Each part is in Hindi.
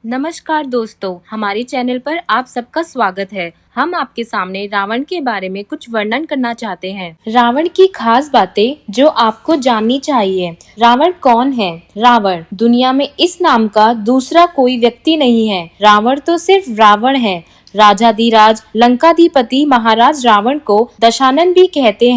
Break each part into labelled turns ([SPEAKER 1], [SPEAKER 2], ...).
[SPEAKER 1] नमस्कार दोस्तों, हमारे चैनल पर आप सबका स्वागत है। हम आपके सामने रावण के बारे में कुछ वर्णन करना चाहते हैं। रावण की खास बातें जो आपको जाननी चाहिए। रावण कौन है? रावण दुनिया में इस नाम का दूसरा कोई व्यक्ति नहीं है। रावण तो सिर्फ रावण है। राजाधिराज लंकाधिपति महाराज रावण को दशानन भी कहते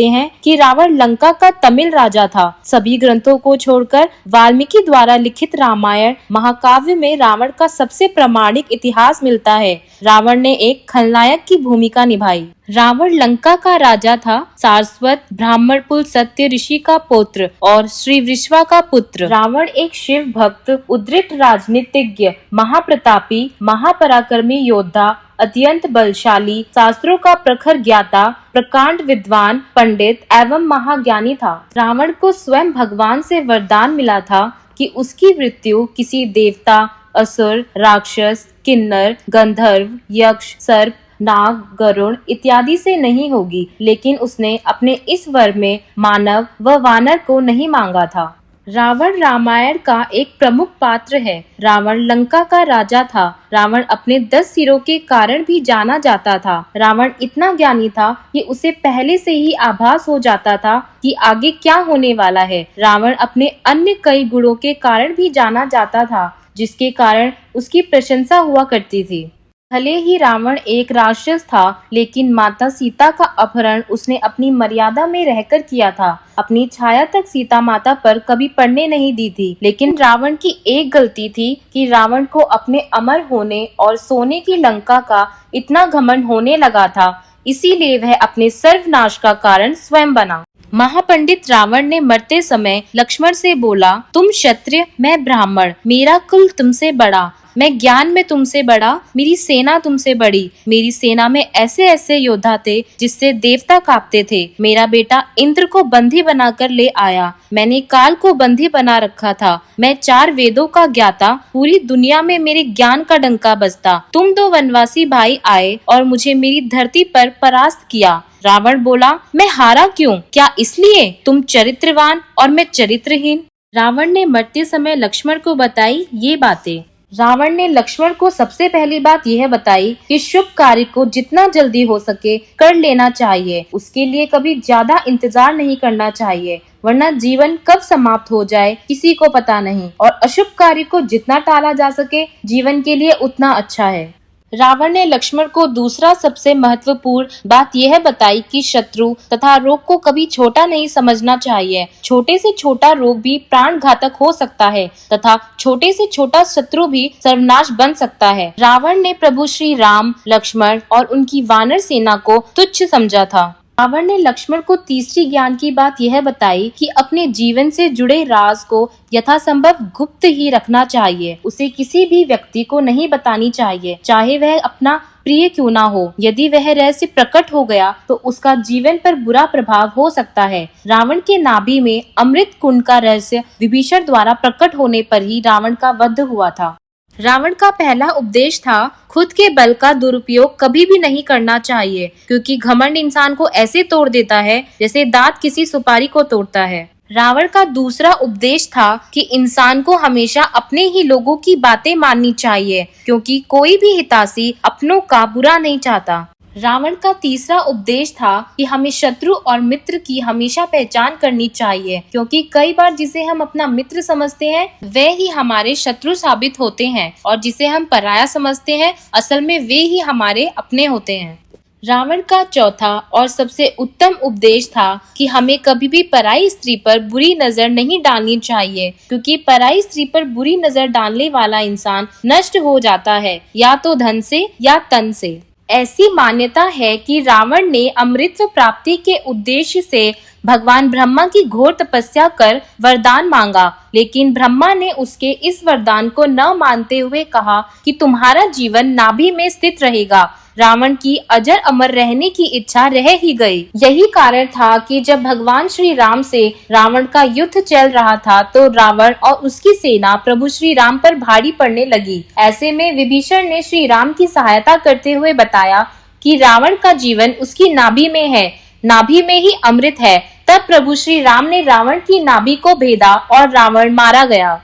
[SPEAKER 1] हैं कि रावण लंका का तमिल राजा था। सभी ग्रंथों को छोड़कर वाल्मीकि द्वारा लिखित रामायण महाकाव्य में रावण का सबसे प्रामाणिक इतिहास मिलता है। रावण ने एक खलनायक की भूमिका निभाई। रावण लंका का राजा था। सारस्वत ब्राह्मण कुल सत्य ऋषि का पुत्र और श्री वृषवा का पुत्र। रावण एक शिव भक्त, उद्रिक्त राजनीतिज्ञ, महाप्रतापी, महापराक्रमी योद्धा, अत्यंत बलशाली, शास्त्रों का प्रखर ज्ञाता, प्रकांड विद्वान, पंडित एवं महाज्ञानी था। रावण को स्वयं भगवान से वरदान मिला था कि उसकी मृत्यु किसी देवता, असुर, राक्षस, किन्नर, गंधर्व, यक्ष, सर्प, नाग, गरुड़ इत्यादि से नहीं होगी। लेकिन उसने अपने इस वर में मानव व वानर को नहीं मांगा था। रावण रामायण का एक प्रमुख पात्र है। रावण लंका का राजा था। रावण अपने 10 सिरों के कारण भी जाना जाता था। रावण इतना ज्ञानी था कि उसे पहले से ही आभास हो जाता था कि आगे क्या होने वाला है। रावण अपने अन्य कई गुणों के कारण भी जाना जाता था, जिसके कारण उसकी प्रशंसा हुआ करती थी। भले ही रावण एक राक्षस था, लेकिन माता सीता का अपहरण उसने अपनी मर्यादा में रहकर किया था। अपनी छाया तक सीता माता पर कभी पड़ने नहीं दी थी। लेकिन रावण की एक गलती थी कि रावण को अपने अमर होने और सोने की लंका का इतना घमंड होने लगा था। इसीलिए वह अपने सर्वनाश का कारण स्वयं बना। महापंडित रावण ने मरते समय लक्ष्मण से बोला, तुम क्षत्रिय, मैं ब्राह्मण, मेरा कुल तुमसे बड़ा, मैं ज्ञान में तुमसे बड़ा, मेरी सेना तुमसे बड़ी। मेरी सेना में ऐसे ऐसे योद्धा थे जिससे देवता कांपते थे। मेरा बेटा इंद्र को बंदी बनाकर ले आया। मैंने काल को बंदी बना रखा था। मैं 4 वेदों का ज्ञाता, पूरी दुनिया में मेरे ज्ञान का डंका बजता। तुम 2 वनवासी भाई आए और मुझे मेरी धरती पर परास्त किया। रावण बोला, मैं हारा क्यों? क्या इसलिए तुम चरित्रवान और मैं चरित्रहीन? रावण ने मरते समय लक्ष्मण को बताई ये बातें। रावण ने लक्ष्मण को सबसे पहली बात यह बताई कि शुभ कार्य को जितना जल्दी हो सके कर लेना चाहिए। उसके लिए कभी ज्यादा इंतजार नहीं करना चाहिए, वरना जीवन कब समाप्त हो जाए किसी को पता नहीं। और अशुभ कार्य को जितना टाला जा सके जीवन के लिए उतना अच्छा है। रावण ने लक्ष्मण को दूसरा सबसे महत्वपूर्ण बात यह बताई कि शत्रु तथा रोग को कभी छोटा नहीं समझना चाहिए। छोटे से छोटा रोग भी प्राण घातक हो सकता है तथा छोटे से छोटा शत्रु भी सर्वनाश बन सकता है। रावण ने प्रभु श्री राम, लक्ष्मण और उनकी वानर सेना को तुच्छ समझा था। रावण ने लक्ष्मण को तीसरी ज्ञान की बात यह बताई कि अपने जीवन से जुड़े राज को यथासंभव गुप्त ही रखना चाहिए। उसे किसी भी व्यक्ति को नहीं बतानी चाहिए, चाहे वह अपना प्रिय क्यों ना हो। यदि वह रहस्य प्रकट हो गया तो उसका जीवन पर बुरा प्रभाव हो सकता है। रावण के नाभि में अमृत कुंड का रहस्य विभीषण द्वारा प्रकट होने पर ही रावण का वध हुआ था। रावण का पहला उपदेश था, खुद के बल का दुरुपयोग कभी भी नहीं करना चाहिए, क्योंकि घमंड इंसान को ऐसे तोड़ देता है जैसे दांत किसी सुपारी को तोड़ता है। रावण का दूसरा उपदेश था कि इंसान को हमेशा अपने ही लोगों की बातें माननी चाहिए, क्योंकि कोई भी हितैषी अपनों का बुरा नहीं चाहता। रावण का तीसरा उपदेश था कि हमें शत्रु और मित्र की हमेशा पहचान करनी चाहिए, क्योंकि कई बार जिसे हम अपना मित्र समझते हैं वे ही हमारे शत्रु साबित होते हैं, और जिसे हम पराया समझते हैं असल में वे ही हमारे अपने होते हैं। रावण का चौथा और सबसे उत्तम उपदेश था कि हमें कभी भी पराई स्त्री पर बुरी नजर नहीं डालनी चाहिए, क्योंकि पराई स्त्री पर बुरी नजर डालने वाला इंसान नष्ट हो जाता है, या तो धन से या तन से। ऐसी मान्यता है कि रावण ने अमृतत्व प्राप्ति के उद्देश्य से भगवान ब्रह्मा की घोर तपस्या कर वरदान मांगा, लेकिन ब्रह्मा ने उसके इस वरदान को न मानते हुए कहा कि तुम्हारा जीवन नाभि में स्थित रहेगा। रावण की अजर अमर रहने की इच्छा रह ही गई। यही कारण था कि जब भगवान श्री राम से रावण का युद्ध चल रहा था तो रावण और उसकी सेना प्रभु श्री राम पर भारी पड़ने लगी। ऐसे में विभीषण ने श्री राम की सहायता करते हुए बताया कि रावण का जीवन उसकी नाभि में है, नाभि में ही अमृत है। तब प्रभु श्री राम ने रावण की नाभि को भेदा और रावण मारा गया।